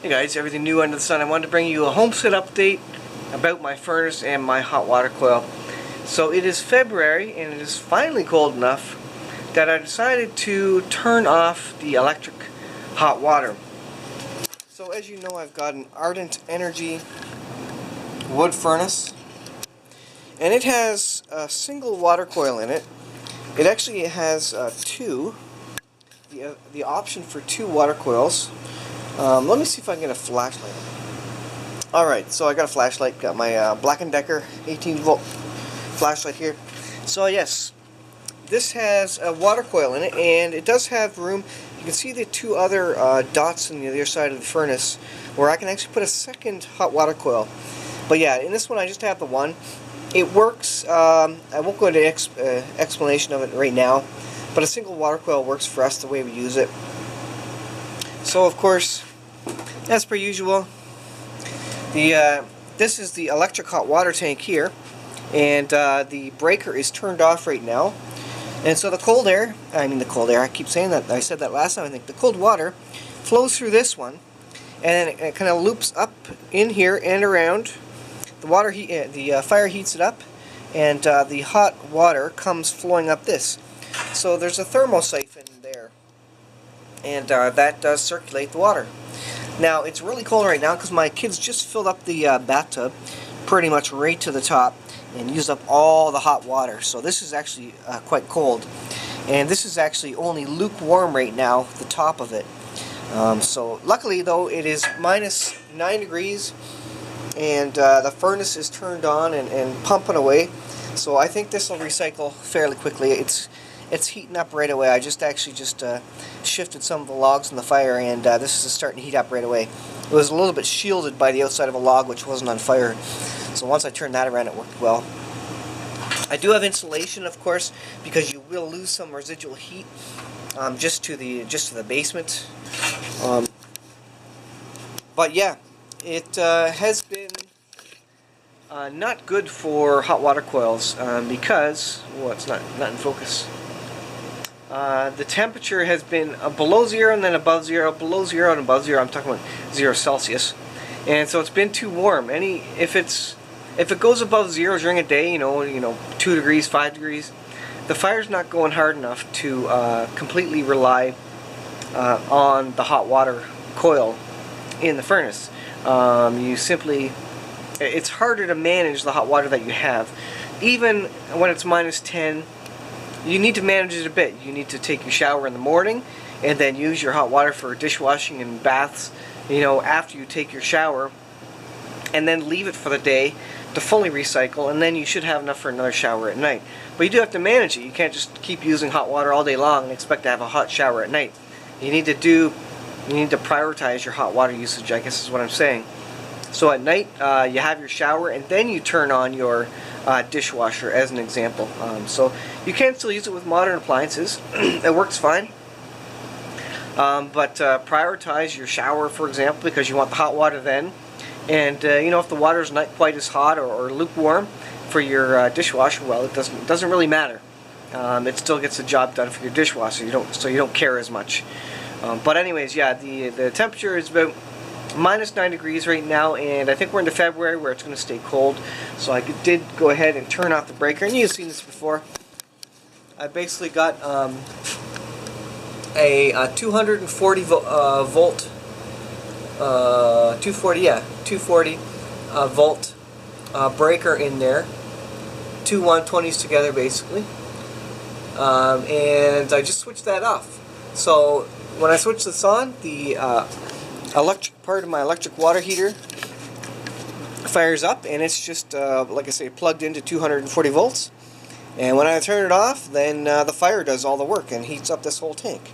Hey guys, everything new under the sun. I wanted to bring you a homestead update about my furnace and my hot water coil. So it is February and it is finally cold enough that I decided to turn off the electric hot water. So as you know, I've got an Ardent Energy wood furnace and it has a single water coil in it. It actually has the option for two water coils. Let me see if I can get a flashlight. Alright, so I got a flashlight, got my Black & Decker 18 volt flashlight here. So yes, this has a water coil in it, and it does have room. You can see the two other dots on the other side of the furnace where I can actually put a second hot water coil. But yeah, in this one I just have the one. It works, I won't go into explanation of it right now, but a single water coil works for us the way we use it. So of course, as per usual, this is the electric hot water tank here, and the breaker is turned off right now. And so the cold air, I keep saying that, I said that last time I think, the cold water flows through this one, and then it kind of loops up in here and around. The fire heats it up, and the hot water comes flowing up this. So there's a thermosiphon there, and that does circulate the water. Now it's really cold right now because my kids just filled up the bathtub pretty much right to the top and used up all the hot water. So this is actually quite cold, and this is actually only lukewarm right now, the top of it. So luckily though, it is minus 9 degrees, and the furnace is turned on and pumping away. So I think this will recycle fairly quickly. It's heating up right away. I just shifted some of the logs in the fire, and this is starting to heat up right away. It was a little bit shielded by the outside of a log which wasn't on fire. So once I turned that around, it worked well. I do have insulation, of course, because you will lose some residual heat just to the basement. But yeah, it has been not good for hot water coils because, well, it's not in focus. The temperature has been below zero and then above zero, below zero and above zero. I'm talking about 0 Celsius, and so it's been too warm. If it goes above zero during a day, you know, 2 degrees, 5 degrees, the fire's not going hard enough to completely rely on the hot water coil in the furnace. It's harder to manage the hot water that you have. Even when it's minus 10, you need to manage it a bit. You need to take your shower in the morning and then use your hot water for dishwashing and baths, after you take your shower, and then leave it for the day to fully recycle, and then you should have enough for another shower at night. But you do have to manage it. You can't just keep using hot water all day long and expect to have a hot shower at night. You need to prioritize your hot water usage, I guess is what I'm saying. So at night, you have your shower, and then you turn on your dishwasher, as an example. So you can still use it with modern appliances. It works fine. But prioritize your shower, for example, because you want the hot water then. And if the water is not quite as hot or lukewarm for your dishwasher, well, it doesn't really matter. It still gets the job done for your dishwasher. So you don't care as much. But anyways, yeah, the temperature is about minus 9 degrees right now, and I think we're into February where it's going to stay cold. So I did go ahead and turn off the breaker, and you've seen this before. I basically got a 240 volt 240 volt breaker in there, two 120s together basically, and I just switched that off. So when I switch this on, the electric part of my electric water heater fires up, and it's just like I say, plugged into 240 volts. And when I turn it off, then the fire does all the work and heats up this whole tank.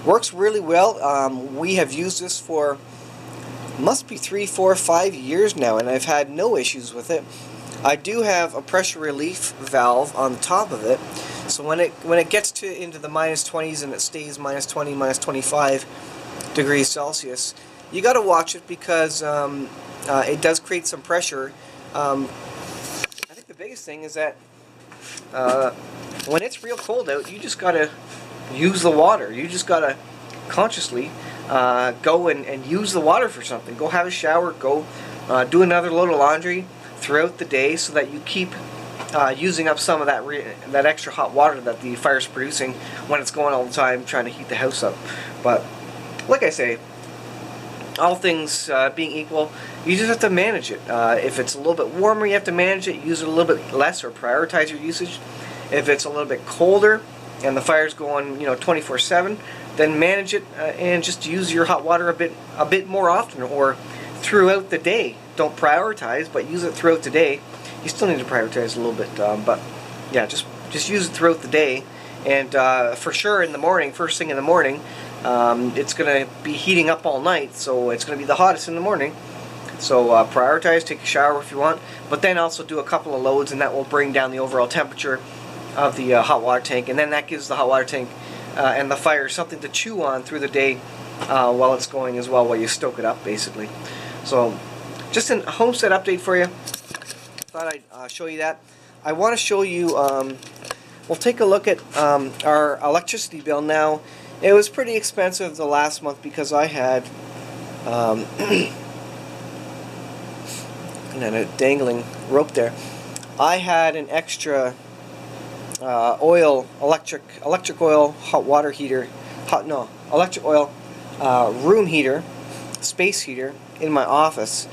Works really well. We have used this for must be 3, 4, 5 years now, and I've had no issues with it. I do have a pressure relief valve on the top of it, so when it gets into the minus 20s and it stays minus 20, minus 25 degrees Celsius, you got to watch it because it does create some pressure. I think the biggest thing is that when it's real cold out, you just got to use the water. You just got to consciously go and use the water for something. Go have a shower, go do another load of laundry throughout the day, so that you keep using up some of that extra hot water that the fire's producing when it's going all the time trying to heat the house up. But like I say, all things being equal, you just have to manage it. If it's a little bit warmer, you have to manage it, use it a little bit less, or prioritize your usage. If it's a little bit colder and the fire's going 24/7, then manage it and just use your hot water a bit more often, or throughout the day. Don't prioritize, but use it throughout the day. You still need to prioritize a little bit, but yeah, just use it throughout the day. And for sure in the morning, first thing in the morning, it's going to be heating up all night, so it's going to be the hottest in the morning. So prioritize, take a shower if you want, but then also do a couple of loads, and that will bring down the overall temperature of the hot water tank, and then that gives the hot water tank and the fire something to chew on through the day while it's going as well, while you stoke it up basically. So just a homestead update for you. Thought I'd show you that. I want to show you, we'll take a look at our electricity bill now. It was pretty expensive the last month because I had and a dangling rope there. I had an extra electric oil hot water heater, electric oil room heater, space heater in my office,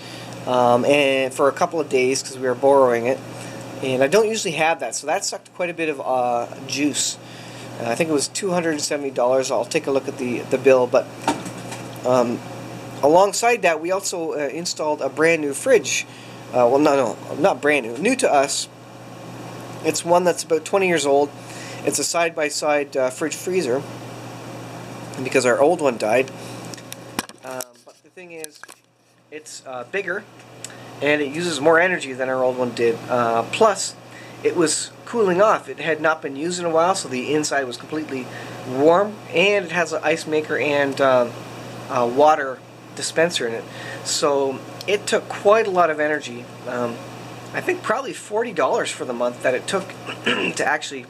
and for a couple of days because we were borrowing it, and I don't usually have that, so that sucked quite a bit of juice. I think it was $270. I'll take a look at the bill, but alongside that we also installed a brand new fridge. Well, no, not brand new, new to us. It's one that's about 20 years old. It's a side-by-side fridge freezer because our old one died. But the thing is, it's bigger and it uses more energy than our old one did. Plus, it was cooling off. It had not been used in a while, so the inside was completely warm, and it has an ice maker and a water dispenser in it. So it took quite a lot of energy. I think probably $40 for the month that it took to actually.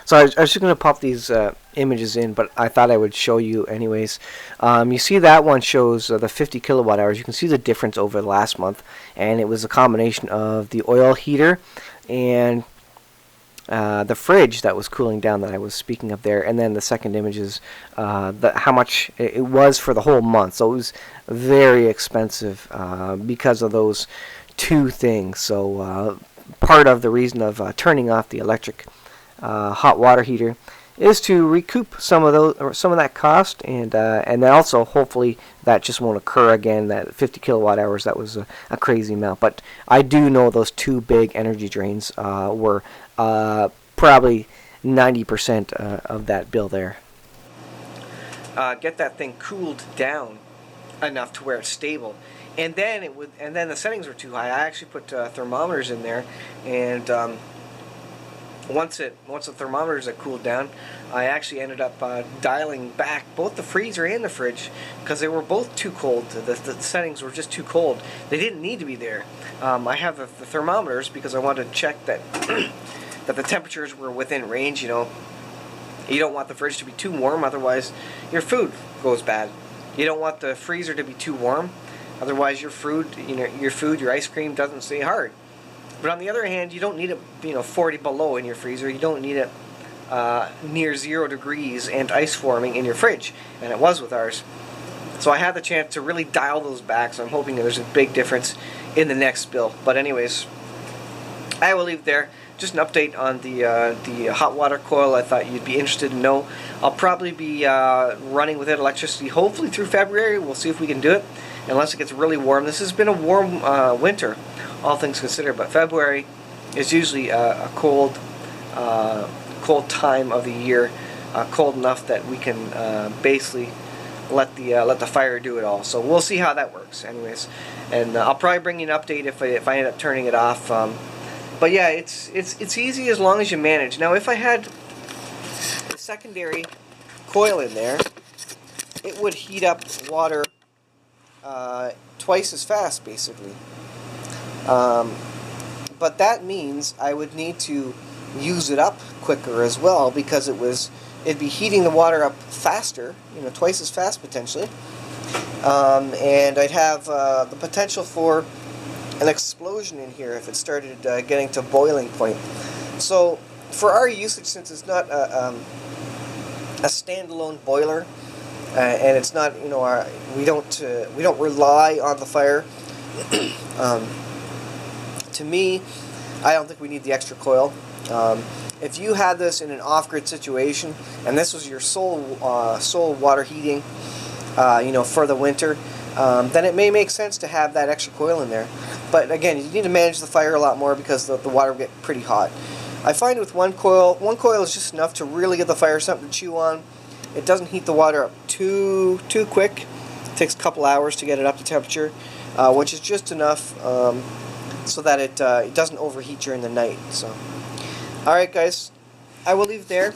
So I was just going to pop these images in, but I thought I would show you anyways. You see that one shows the 50 kilowatt hours. You can see the difference over the last month, and it was a combination of the oil heater and the fridge that was cooling down that I was speaking of there, and then the second image is how much it was for the whole month. So it was very expensive because of those two things. So part of the reason of turning off the electric hot water heater is to recoup some of those, or some of that cost, and then also hopefully that just won't occur again. That 50 kilowatt hours, that was a crazy amount. But I do know those two big energy drains were probably 90% of that bill there. Get that thing cooled down enough to where it's stable, and then the settings were too high. I actually put thermometers in there, and once the thermometers had cooled down, I actually ended up dialing back both the freezer and the fridge because they were both too cold. The settings were just too cold. They didn't need to be there. I have the thermometers because I wanted to check that that the temperatures were within range. You don't want the fridge to be too warm, otherwise your food goes bad. You don't want the freezer to be too warm, otherwise your food, your ice cream doesn't stay hard. But on the other hand, you don't need it 40 below in your freezer. You don't need it near 0 degrees and ice forming in your fridge, and it was with ours. So I had the chance to really dial those back, so I'm hoping that there's a big difference in the next bill. But anyways, I will leave it there. Just an update on the hot water coil. I thought you'd be interested to know. I'll probably be running with it electricity hopefully through February. We'll see if we can do it, unless it gets really warm. This has been a warm winter, all things considered, but February is usually a cold time of the year, cold enough that we can basically let the fire do it all. So we'll see how that works, anyways. And I'll probably bring you an update if I end up turning it off. But yeah, it's easy as long as you manage. Now, if I had a secondary coil in there, it would heat up water twice as fast, basically. But that means I would need to use it up quicker as well, because it was it'd be heating the water up faster, you know, twice as fast potentially, and I'd have the potential for an explosion in here if it started getting to boiling point. So for our usage, since it's not a standalone boiler, and it's not, you know, we don't rely on the fire. To me, I don't think we need the extra coil. If you had this in an off-grid situation, and this was your sole water heating, you know, for the winter, then it may make sense to have that extra coil in there. But again, you need to manage the fire a lot more because the water will get pretty hot. I find with one coil is just enough to really give the fire something to chew on. It doesn't heat the water up too quick. It takes a couple hours to get it up to temperature, which is just enough so that it doesn't overheat during the night. So, all right, guys, I will leave it there.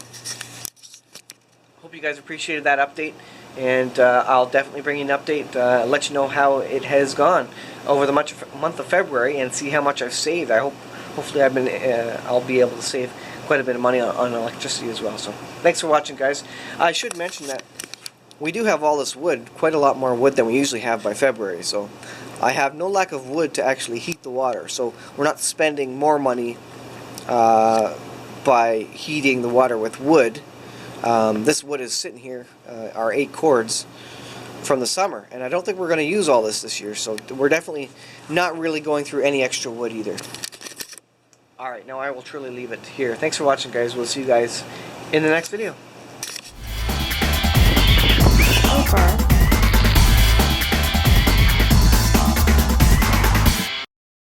Hope you guys appreciated that update, and I'll definitely bring you an update, let you know how it has gone over the month of February, and see how much I've saved. Hopefully, I'll be able to save quite a bit of money on electricity as well. So, thanks for watching, guys. I should mention that we do have all this wood, quite a lot more wood than we usually have by February. So, I have no lack of wood to actually heat the water. So, we're not spending more money by heating the water with wood. This wood is sitting here, our 8 cords from the summer, and I don't think we're going to use all this year, so we're definitely not really going through any extra wood either. Alright, now I will truly leave it here. Thanks for watching, guys. We'll see you guys in the next video.